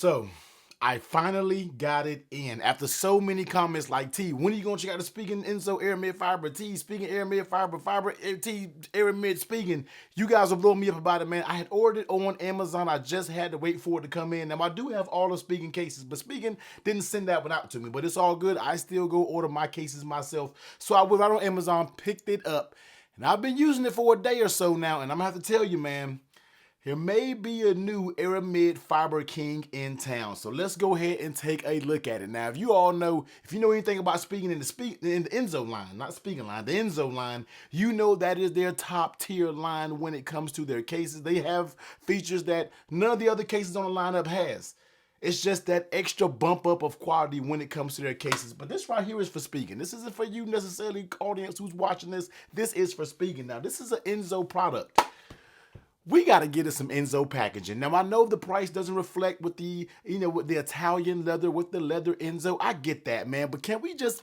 So I finally got it in after so many comments like, T, when are you gonna check out the Spigen Enzo Aramid fiber? T, Spigen Aramid fiber, T, Aramid Spigen. You guys are blowing me up about it, man. I had ordered it on Amazon. I just had to wait for it to come in. Now I do have all the Spigen cases, but Spigen didn't send that one out to me. But it's all good. I still go order my cases myself. So I went right on Amazon, picked it up, and I've been using it for a day or so now. And I'm gonna have to tell you, man, there may be a new Aramid Fiber King in town, so let's go ahead and take a look at it. Now, if you all know, if you know anything about Spigen in the Enzo line, not Spigen line, the Enzo line, you know that is their top tier line when it comes to their cases. They have features that none of the other cases on the lineup has. It's just that extra bump up of quality when it comes to their cases. But this right here is for Spigen. This isn't for you necessarily, audience who's watching this. This is for Spigen. Now, this is an Enzo product. We got to get us some Enzo packaging. Now, I know the price doesn't reflect with the, with the Italian leather, with the leather Enzo. I get that, man. But can we just,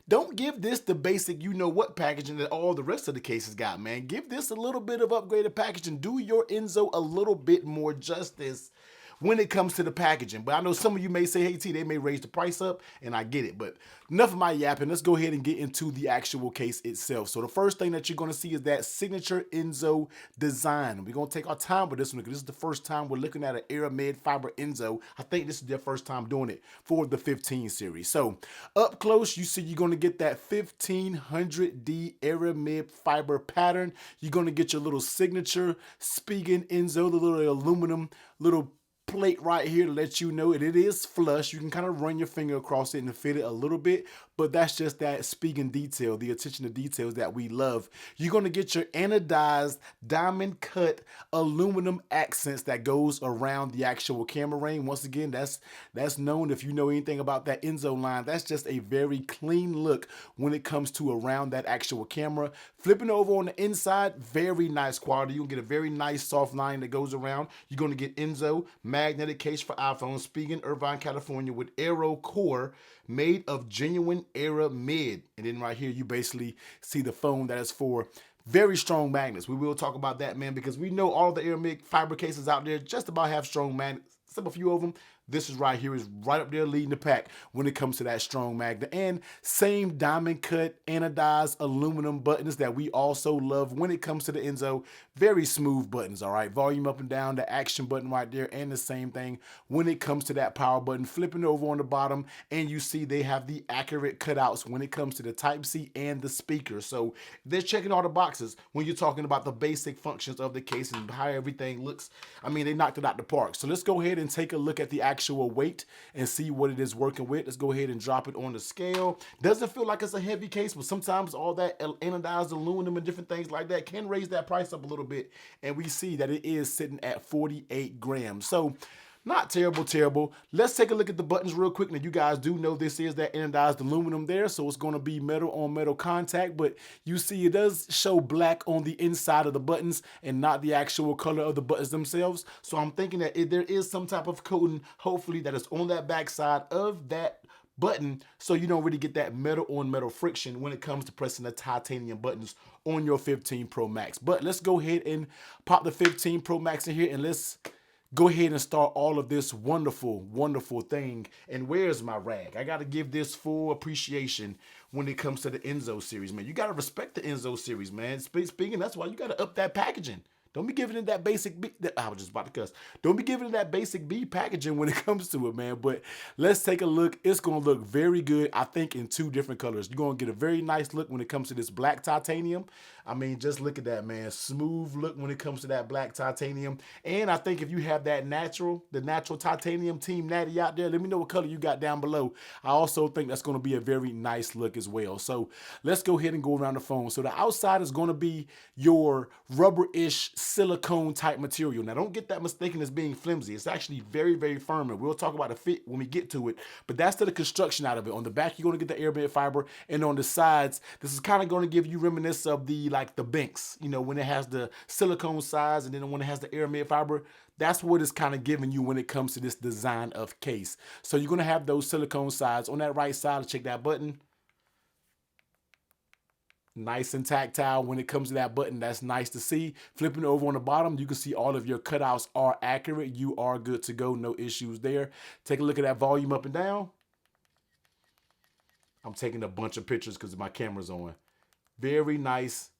don't give this the basic you-know-what packaging that all the rest of the cases got, man. Give this a little bit of upgraded packaging. Do your Enzo a little bit more justice when it comes to the packaging. But I know some of you may say, hey, T, they may raise the price up, and I get it. But enough of my yapping. Let's go ahead and get into the actual case itself. So the first thing that you're going to see is that signature Enzo design. We're going to take our time with this one because this is the first time we're looking at an Aramid Fiber Enzo. I think this is their first time doing it for the 15 series. So up close, you see you're going to get that 1500D Aramid Fiber pattern. You're going to get your little signature Spigen Enzo, the little aluminum, little plate right here to let you know it is flush. You can kind of run your finger across it and fit it a little bit, but that's just that Spigen detail, the attention to details that we love. You're going to get your anodized diamond cut aluminum accents that goes around the actual camera ring. Once again, that's known, if you know anything about that Enzo line, that's just a very clean look when it comes to around that actual camera. Flipping over on the inside, very nice quality. You'll get a very nice soft line that goes around. You're going to get Enzo magnetic case for iPhone, Spigen, Irvine, California, with Aero core made of genuine Aramid. And then right here, you basically see the phone that is for very strong magnets. We will talk about that, man, because we know all the Aramid fiber cases out there just about have strong magnets. Some a few of them. This is right here is right up there leading the pack when it comes to that strong magnet. And same diamond cut anodized aluminum buttons that we also love when it comes to the Enzo. Very smooth buttons, all right? Volume up and down, the action button right there, and the same thing when it comes to that power button. Flipping over on the bottom, and you see they have the accurate cutouts when it comes to the Type-C and the speaker. So they're checking all the boxes when you're talking about the basic functions of the case and how everything looks. I mean, they knocked it out the park. So let's go ahead and take a look at the actual weight and see what it is working with. Let's go ahead and drop it on the scale. Doesn't feel like it's a heavy case, but sometimes all that anodized aluminum and different things like that can raise that price up a little bit. And we see that it is sitting at 48 grams. So not terrible. Let's take a look at the buttons real quick. Now, you guys do know this is that anodized aluminum there, so it's going to be metal on metal contact, but you see it does show black on the inside of the buttons and not the actual color of the buttons themselves. So I'm thinking that there is some type of coating, hopefully, that is on that back side of that button, so you don't really get that metal on metal friction when it comes to pressing the titanium buttons on your 15 Pro Max. But let's go ahead and pop the 15 Pro Max in here, and let's go ahead and start all of this wonderful thing. And where's my rag? I got to give this full appreciation when it comes to the Enzo series, man. You got to respect the Enzo series, man. Speaking, that's why you got to up that packaging. Don't be giving it that basic B. I was just about to cuss. Don't be giving it that basic B packaging when it comes to it, man. But let's take a look. It's going to look very good, I think, in two different colors. You're going to get a very nice look when it comes to this black titanium. I mean, just look at that, man. Smooth look when it comes to that black titanium. And I think if you have that the natural titanium Team Natty out there, let me know what color you got down below. I also think that's going to be a very nice look as well. So let's go ahead and go around the phone. So the outside is going to be your rubber-ish silicone type material. Now, don't get that mistaken as being flimsy. It's actually very firm, and we'll talk about the fit when we get to it. But that's to the construction out of it. On the back, you're going to get the Aramid fiber, and on the sides, this is kind of going to give you reminiscence of the Binks, when it has the silicone sides, and then when it has the Aramid fiber. That's what it's kind of giving you when it comes to this design of case. So you're going to have those silicone sides on that right side. Check that button. Nice and tactile when it comes to that button. That's nice to see. Flipping over on the bottom, you can see all of your cutouts are accurate. You are good to go. No issues there. Take a look at that volume up and down. I'm taking a bunch of pictures because my camera's on. Very nice.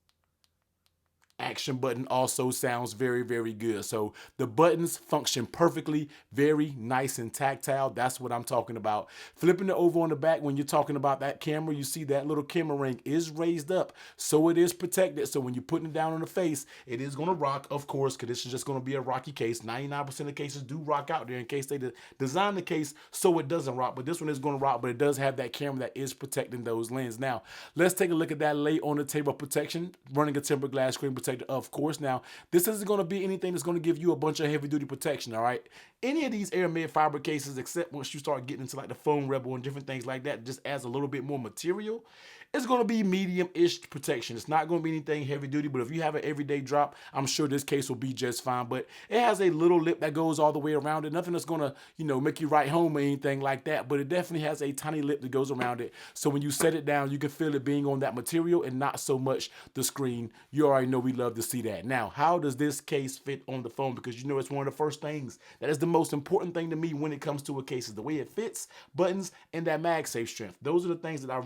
Action button also sounds very, very good. So the buttons function perfectly, very nice and tactile. That's what I'm talking about. Flipping it over on the back, when you're talking about that camera, you see that little camera ring is raised up, so it is protected. So when you're putting it down on the face, it is going to rock, of course, because this is just going to be a rocky case. 99% of cases do rock out there in case they design the case so it doesn't rock. But this one is going to rock, but it does have that camera that is protecting those lenses. Now, let's take a look at that lay on the table protection, running a tempered glass screen protector, of course. Now, this isn't going to be anything that's going to give you a bunch of heavy duty protection, all right? Any of these Aramid fiber cases, except once you start getting into like the foam rebel and different things like that, just adds a little bit more material. It's going to be medium-ish protection. It's not going to be anything heavy duty, but if you have an everyday drop, I'm sure this case will be just fine. But it has a little lip that goes all the way around it. Nothing that's going to, make you write home or anything like that, but it definitely has a tiny lip that goes around it. So when you set it down, you can feel it being on that material and not so much the screen. You already know we love to see that. Now, how does this case fit on the phone? Because it's one of the first things that is the most important thing to me when it comes to a case is the way it fits, buttons, and that MagSafe strength. Those are the things that I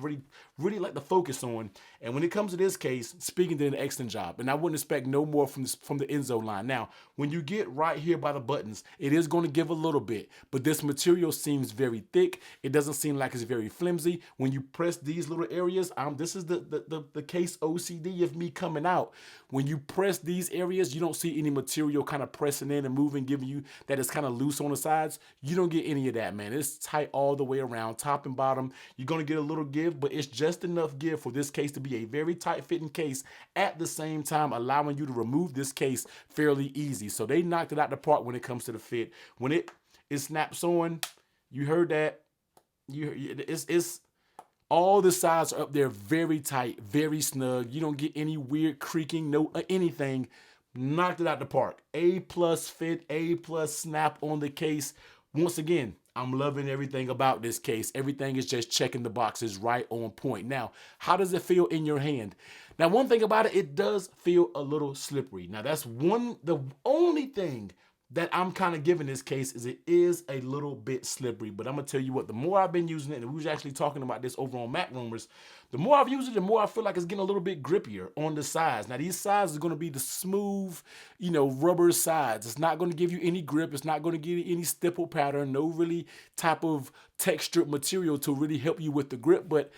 really like to focus on. And when it comes to this case, Spigen did an excellent job, and I wouldn't expect no more from the Enzo line. Now, when you get right here by the buttons, it is going to give a little bit, but this material seems very thick. It doesn't seem like it's very flimsy. When you press these little areas, this is the case OCD of me coming out. When you press these areas, you don't see any material kind of pressing in and moving, giving you that it's kind of loose on the sides. You don't get any of that, man. It's tight all the way around, top and bottom. You're going to get a little give, but it's just enough give for this case to be a very tight fitting case, at the same time allowing you to remove this case fairly easy. So they knocked it out the park when it comes to the fit. When it snaps on, you heard that. It's all the sides are up there very tight, very snug. You don't get any weird creaking, no anything. Knocked it out the park. A+ fit, A+ snap on the case. Once again, I'm loving everything about this case. Everything is just checking the boxes right on point. Now, how does it feel in your hand? Now, one thing about it, it does feel a little slippery. Now, that's the only thing that I'm kind of giving this case is it is a little bit slippery. But I'm going to tell you what, the more I've been using it, and we was actually talking about this over on Mac Rumors, the more I've used it, the more I feel like it's getting a little bit grippier on the sides. Now, these sides are going to be the smooth, rubber sides. It's not going to give you any grip. It's not going to give you any stipple pattern, no really type of textured material to really help you with the grip. But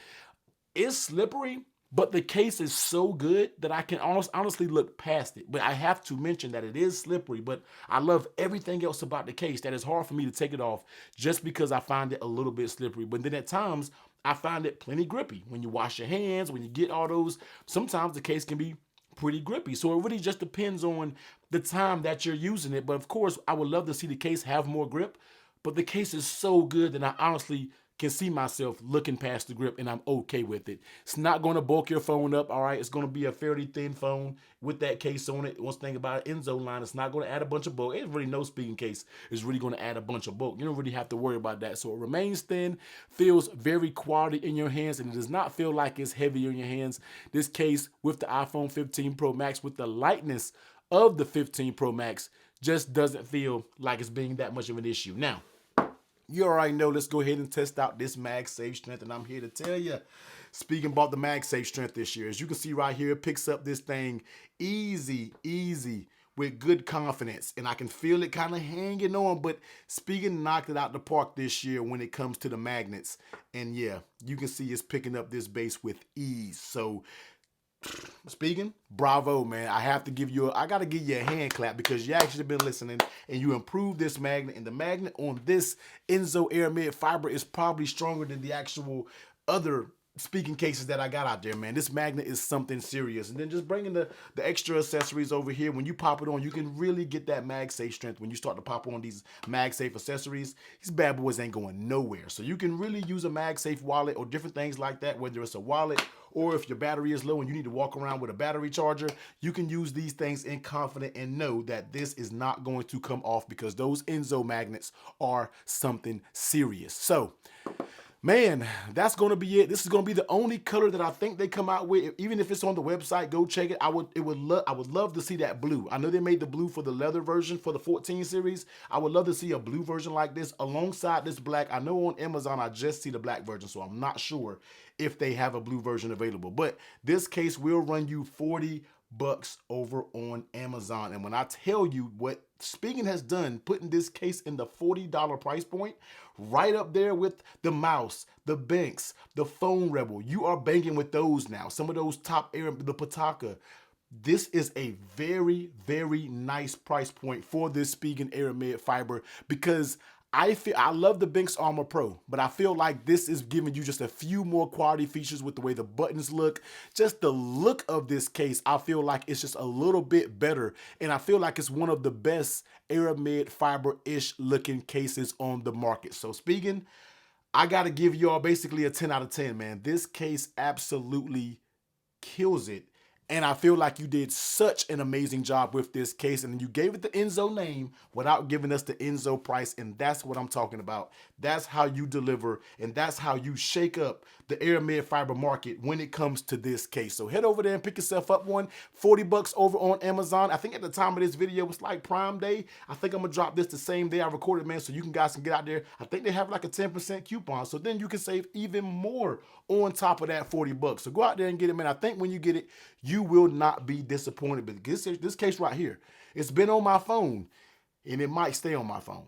it's slippery. But the case is so good that I can honestly look past it. But I have to mention that it is slippery, but I love everything else about the case that it's hard for me to take it off just because I find it a little bit slippery. But then at times, I find it plenty grippy. When you wash your hands, when you get all those, sometimes the case can be pretty grippy. So it really just depends on the time that you're using it. But of course, I would love to see the case have more grip. But the case is so good that I honestly can see myself looking past the grip, and I'm okay with it. It's not going to bulk your phone up, all right? It's going to be a fairly thin phone with that case on it. One thing about an Enzo line, it's not going to add a bunch of bulk. There's really no Spigen case is really going to add a bunch of bulk. You don't really have to worry about that. So it remains thin, feels very quality in your hands, and it does not feel like it's heavy in your hands. This case with the iPhone 15 Pro Max, with the lightness of the 15 Pro Max, just doesn't feel like it's being that much of an issue. Now, you already know, let's go ahead and test out this MagSafe strength, and I'm here to tell you, Spigen bought the MagSafe strength this year. As you can see right here, it picks up this thing easy, with good confidence, and I can feel it kind of hanging on, but Spigen knocked it out the park this year when it comes to the magnets, and yeah, you can see it's picking up this base with ease. So Spigen, bravo, man. I got to give you a hand clap because you actually been listening and you improved this magnet, and the magnet on this Enzo Aramid fiber is probably stronger than the actual other Spigen cases that I got out there, man. This magnet is something serious. And then just bringing the extra accessories over here, when you pop it on, you can really get that MagSafe strength. When you start to pop on these MagSafe accessories, these bad boys ain't going nowhere. So you can really use a MagSafe wallet or different things like that, whether it's a wallet or if your battery is low and you need to walk around with a battery charger, you can use these things in confidence and know that this is not going to come off because those Enzo magnets are something serious. So Man, that's gonna be it. This is gonna be the only color that I think they come out with. Even if it's on the website, go check it. I would love to see that blue. I know they made the blue for the leather version for the 14 series. I would love to see a blue version like this alongside this black. I know on Amazon I just see the black version, so I'm not sure if they have a blue version available. But this case will run you $40 over on Amazon. And when I tell you what Spigen has done, putting this case in the $40 price point, right up there with the mouse, the Banks, the Phone Rebel. You are banking with those now. Some of those top air, the Pataka. This is a very, very nice price point for this Spigen Aramid fiber because I love the Banks Armor Pro, but I feel like this is giving you just a few more quality features with the way the buttons look. Just the look of this case, I feel like it's just a little bit better. And I feel like it's one of the best Aramid fiber-ish looking cases on the market. So Spigen, I got to give y'all basically a 10 out of 10, man. This case absolutely kills it. And I feel like you did such an amazing job with this case. And you gave it the Enzo name without giving us the Enzo price. And that's what I'm talking about. That's how you deliver. And that's how you shake up the Aramid fiber market when it comes to this case. So head over there and pick yourself up one. $40 over on Amazon. I think at the time of this video, it's like Prime Day. I think I'm going to drop this the same day I recorded, man. So you guys can get out there. I think they have like a 10% coupon. So then you can save even more on top of that $40. So go out there and get it, man. I think when you get it, you will not be disappointed. But this case right here, it's been on my phone and it might stay on my phone.